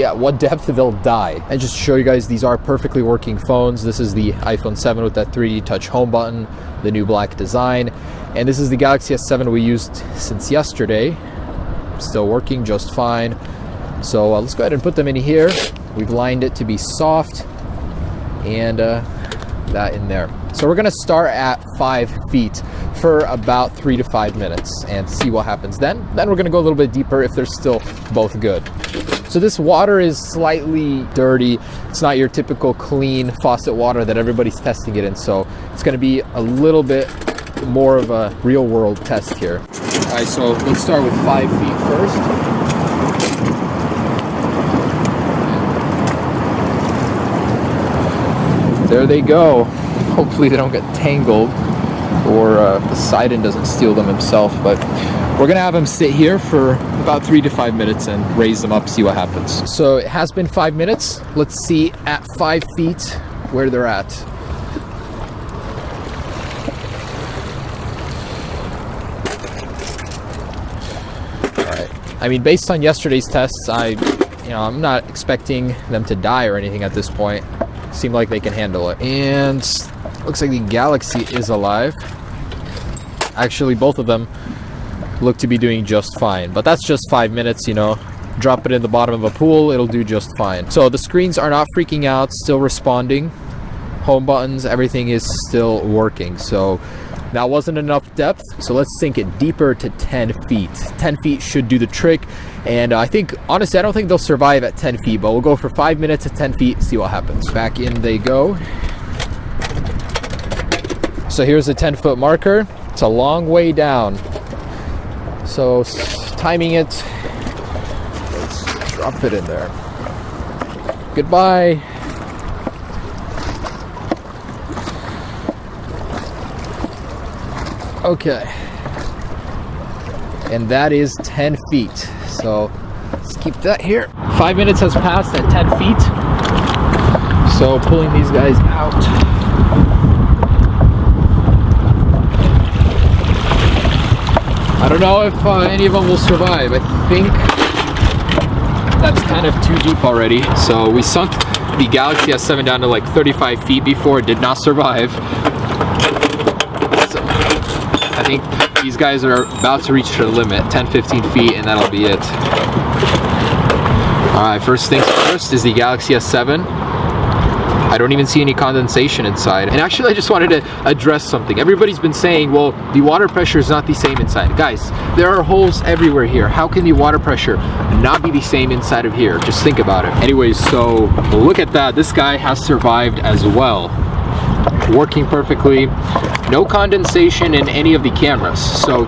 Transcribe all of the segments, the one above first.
at what depth they'll die. And just to show you guys, these are perfectly working phones. This is the iPhone 7 with that 3D touch home button, the new black design. And this is the Galaxy S7 we used since yesterday. Still working just fine. So let's go ahead and put them in here. We've lined it to be soft, and that in there. So we're gonna start at 5 feet for about 3 to 5 minutes and see what happens then. Then we're gonna go a little bit deeper if they're still both good. So this water is slightly dirty. It's not your typical clean faucet water that everybody's testing it in. So it's gonna be a little bit more of a real world test here. All right, so let's start with 5 feet first. There they go. Hopefully they don't get tangled, or Poseidon doesn't steal them himself, but we're gonna have them sit here for about 3 to 5 minutes and raise them up, see what happens. So it has been 5 minutes. Let's see at 5 feet where they're at. All right. I mean, based on yesterday's tests, I'm not expecting them to die or anything at this point. Seem like they can handle it. And looks like the Galaxy is alive. Actually, both of them look to be doing just fine, but that's just 5 minutes, you know. Drop it in the bottom of a pool, it'll do just fine. So the screens are not freaking out, still responding. Home buttons, everything is still working. So that wasn't enough depth, so let's sink it deeper to 10 feet. 10 feet should do the trick. And I think, honestly, I don't think they'll survive at 10 feet, but we'll go for 5 minutes at 10 feet, see what happens. Back in they go. So here's the 10-foot marker. It's a long way down. So timing it, let's drop it in there. Goodbye. Okay. And that is 10 feet. So let's keep that here. 5 minutes has passed at 10 feet. So pulling these guys out. I don't know if any of them will survive. I think that's kind of too deep already. So we sunk the Galaxy S7 down to like 35 feet before. It did not survive. So I think these guys are about to reach their limit, 10-15 feet, and that'll be it. All right, first things first is the Galaxy S7. I don't even see any condensation inside. And actually, I just wanted to address something. Everybody's been saying, well, the water pressure is not the same inside. Guys, there are holes everywhere here. How can the water pressure not be the same inside of here? Just think about it. Anyways, so look at that. This guy has survived as well. Working perfectly. No condensation in any of the cameras. So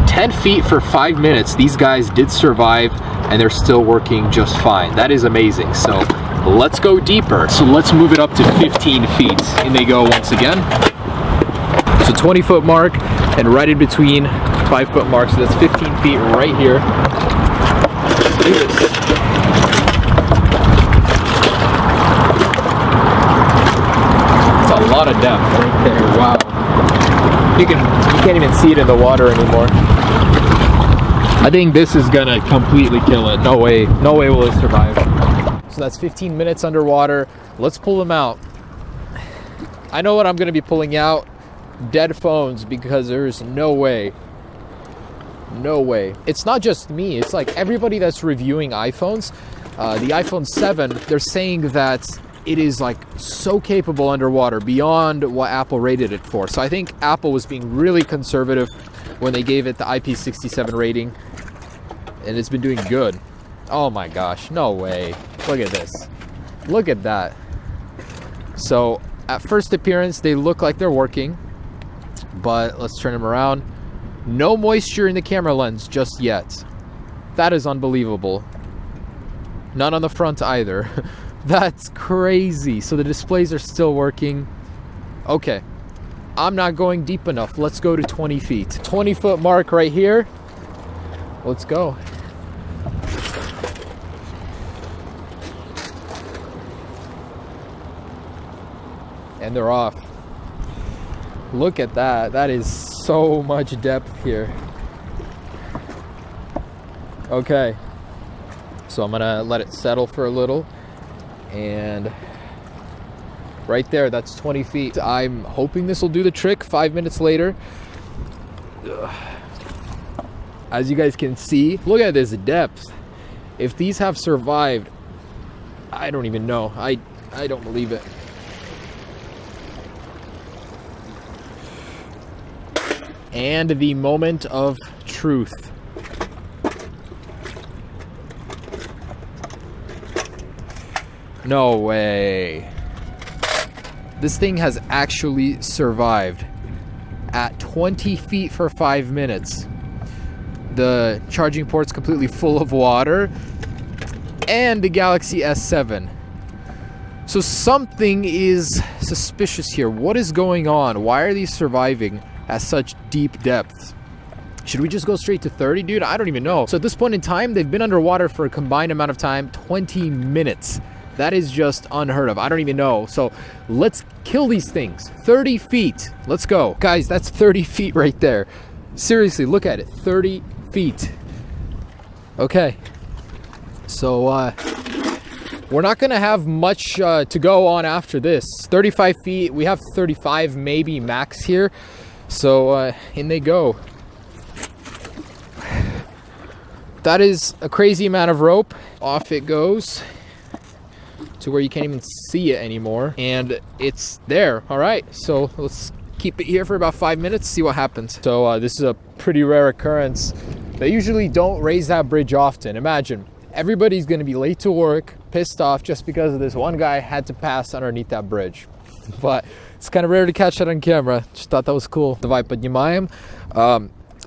10 feet for 5 minutes, these guys did survive and they're still working just fine. That is amazing. So let's go deeper. So let's move it up to 15 feet. In they go once again. So 20-foot mark and right in between 5-foot mark. So that's 15 feet right here. Let's do this. It's a lot of depth right there. Wow. You can't even see it in the water anymore. I think this is gonna completely kill it. No way will it survive. So that's 15 minutes underwater. Let's pull them out. I know what I'm gonna be pulling out. Dead phones, because there's no way. No way. It's not just me, it's like everybody that's reviewing iPhones. The iPhone 7, they're saying that it is like so capable underwater, beyond what Apple rated it for. So I think Apple was being really conservative when they gave it the IP67 rating, and it's been doing good. Oh my gosh, no way. Look at this. Look at that. So at first appearance, they look like they're working, but let's turn them around. No moisture in the camera lens just yet. That is unbelievable. None on the front either. That's crazy. So the displays are still working. Okay, I'm not going deep enough. Let's go to 20 feet. 20-foot mark right here. Let's go. And they're off. Look at that. That is so much depth here. Okay. So I'm gonna let it settle for a little, and right there, that's 20 feet. I'm hoping this will do the trick. 5 minutes later, as you guys can see, look at this depth. If these have survived, I don't even know. I don't believe it. And the moment of truth. No way. This thing has actually survived at 20 feet for 5 minutes. The charging port's completely full of water, and the Galaxy S7. So something is suspicious here. What is going on? Why are these surviving at such deep depths? Should we just go straight to 30, dude? I don't even know. So at this point in time, they've been underwater for a combined amount of time, 20 minutes. That is just unheard of. I don't even know. So let's kill these things. 30 feet. Let's go. Guys, that's 30 feet right there. Seriously, look at it. 30 feet. Okay. So, we're not going to have much to go on after this. 35 feet. We have 35 maybe max here. So, in they go. That is a crazy amount of rope. Off it goes to where you can't even see it anymore. And it's there. All right. So, let's keep it here for about 5 minutes, see what happens. So, this is a pretty rare occurrence. They usually don't raise that bridge often. Imagine. Everybody's going to be late to work, pissed off just because of this one guy had to pass underneath that bridge. But it's kind of rare to catch that on camera. Just thought that was cool. Давай поднимаем.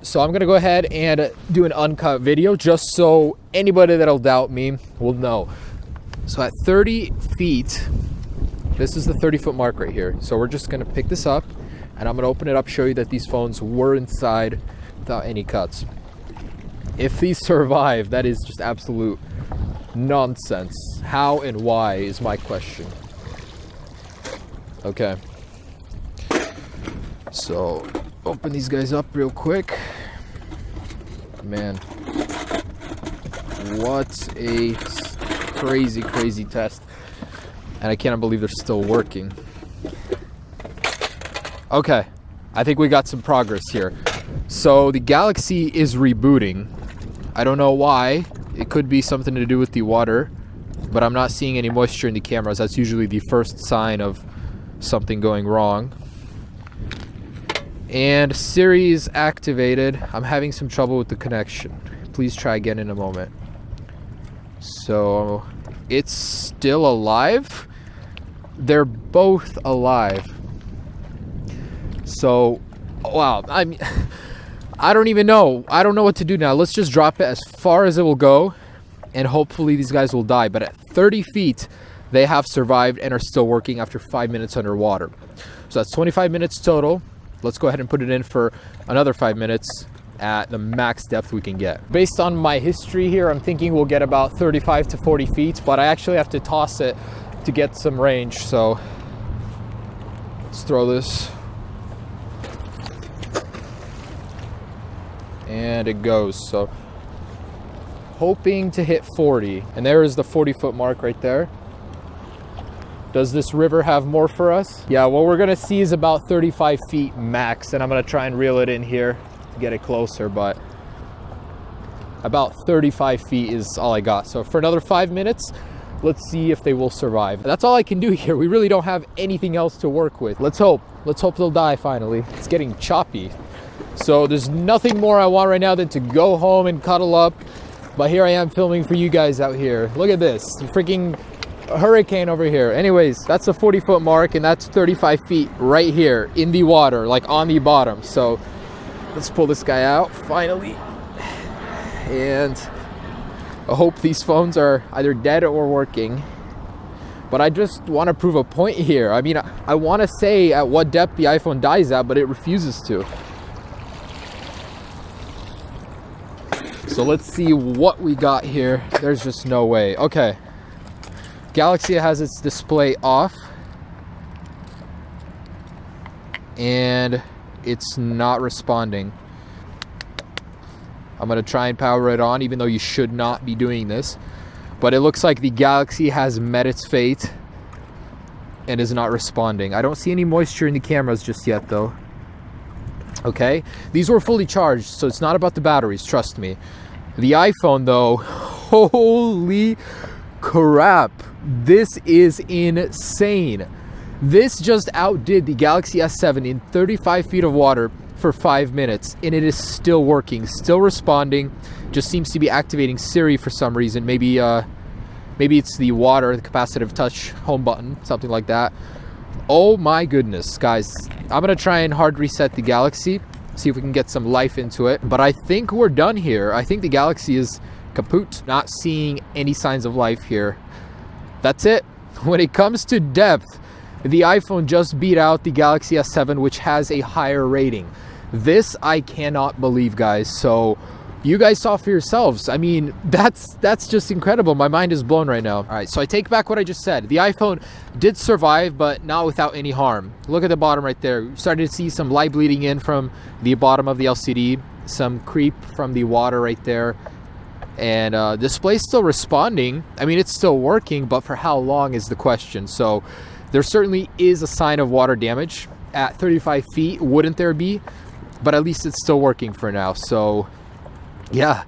So I'm going to go ahead and do an uncut video just so anybody that'll doubt me will know. So at 30 feet, this is the 30-foot mark right here. So we're just going to pick this up, and I'm going to open it up, show you that these phones were inside without any cuts. If these survive, that is just absolute nonsense. How and why is my question. Okay. So, open these guys up real quick. Man. What a crazy, crazy test. And I cannot believe they're still working. Okay. I think we got some progress here. So, the Galaxy is rebooting. I don't know why. It could be something to do with the water, but I'm not seeing any moisture in the cameras. That's usually the first sign of something going wrong. And Siri is activated. I'm having some trouble with the connection. Please try again in a moment. So it's still alive. They're both alive. So, wow. I don't even know. I don't know what to do now. Let's just drop it as far as it will go, and hopefully these guys will die. But at 30 feet, they have survived and are still working after 5 minutes underwater. So that's 25 minutes total. Let's go ahead and put it in for another 5 minutes at the max depth we can get. Based on my history here, I'm thinking we'll get about 35 to 40 feet, but I actually have to toss it to get some range. So let's throw this. And it goes. So hoping to hit 40, and there is the 40-foot mark right there. Does this river have more for us? Yeah, what we're gonna see is about 35 feet max, and I'm gonna try and reel it in here to get it closer, but about 35 feet is all I got. So for another 5 minutes, let's see if they will survive. That's all I can do here. We really don't have anything else to work with. Let's hope they'll die finally. It's getting choppy. So there's nothing more I want right now than to go home and cuddle up. But here I am filming for you guys out here. Look at this, the freaking hurricane over here. Anyways, that's a 40-foot mark, and that's 35 feet right here in the water, like on the bottom. So let's pull this guy out finally. And I hope these phones are either dead or working. But I just want to prove a point here. I mean, I want to say at what depth the iPhone dies at, but it refuses to. So let's see what we got here. There's just no way. Okay. Galaxy has its display off. And it's not responding. I'm going to try and power it on, even though you should not be doing this. But it looks like the Galaxy has met its fate and is not responding. I don't see any moisture in the cameras just yet though. Okay, these were fully charged, so it's not about the batteries, trust me. The iPhone though, holy crap, this is insane. This just outdid the Galaxy S7 in 35 feet of water for 5 minutes, and it is still working, still responding. Just seems to be activating Siri for some reason. Maybe it's the water, the capacitive touch home button, something like that. Oh my goodness, guys. I'm gonna try and hard reset the Galaxy, see if we can get some life into it. But I think we're done here. I think the Galaxy is kaput. Not seeing any signs of life here. That's it. When it comes to depth, the iPhone just beat out the Galaxy S7, which has a higher rating. This I cannot believe, guys. So you guys saw for yourselves. I mean, that's just incredible. My mind is blown right now. All right, so I take back what I just said. The iPhone did survive, but not without any harm. Look at the bottom right there. You started to see some light bleeding in from the bottom of the LCD, some creep from the water right there. And display's still responding. I mean, it's still working, but for how long is the question. So there certainly is a sign of water damage at 35 feet, wouldn't there be? But at least it's still working for now. So yeah,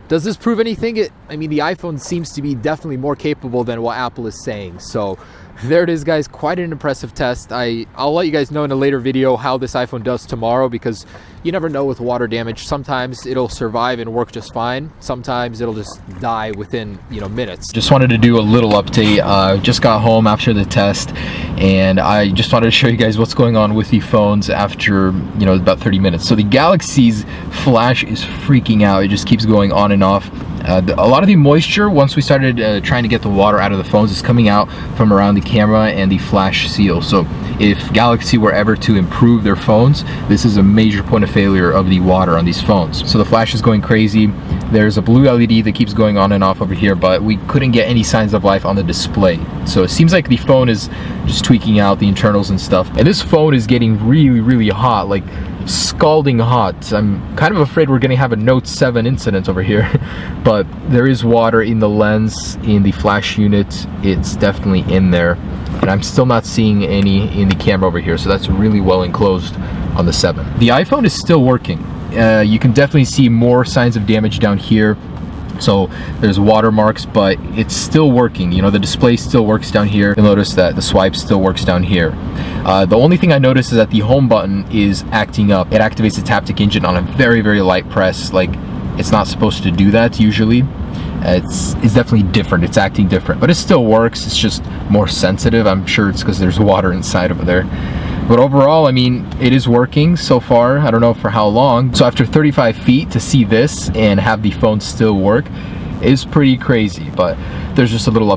does this prove anything? I mean, the iPhone seems to be definitely more capable than what Apple is saying. So there it is, guys. Quite an impressive test. I'll let you guys know in a later video how this iPhone does tomorrow, because you never know with water damage. Sometimes it'll survive and work just fine. Sometimes it'll just die within, minutes. Just wanted to do a little update. Just got home after the test, and I just wanted to show you guys what's going on with the phones after, about 30 minutes. So the Galaxy's flash is freaking out. It just keeps going on and off. A lot of the moisture, once we started trying to get the water out of the phones, is coming out from around the camera and the flash seal. So if Galaxy were ever to improve their phones, this is a major point of failure of the water on these phones. So the flash is going crazy. There's a blue LED that keeps going on and off over here, but we couldn't get any signs of life on the display. So it seems like the phone is just tweaking out the internals and stuff. And this phone is getting really, really hot, like scalding hot. I'm kind of afraid we're gonna have a Note 7 incident over here. But there is water in the lens, in the flash unit. It's definitely in there. And I'm still not seeing any in the camera over here, so that's really well enclosed on the 7. The iPhone is still working. You can definitely see more signs of damage down here. So there's watermarks, but it's still working. The display still works down here. You'll notice that the swipe still works down here. The only thing I noticed is that the home button is acting up. It activates the Taptic engine on a very, very light press. Like, it's not supposed to do that usually. It's definitely different. It's acting different, but it still works. It's just more sensitive. I'm sure it's because there's water inside over there. But overall, I mean, it is working so far. I don't know for how long. So after 35 feet to see this and have the phone still work is pretty crazy. But there's just a little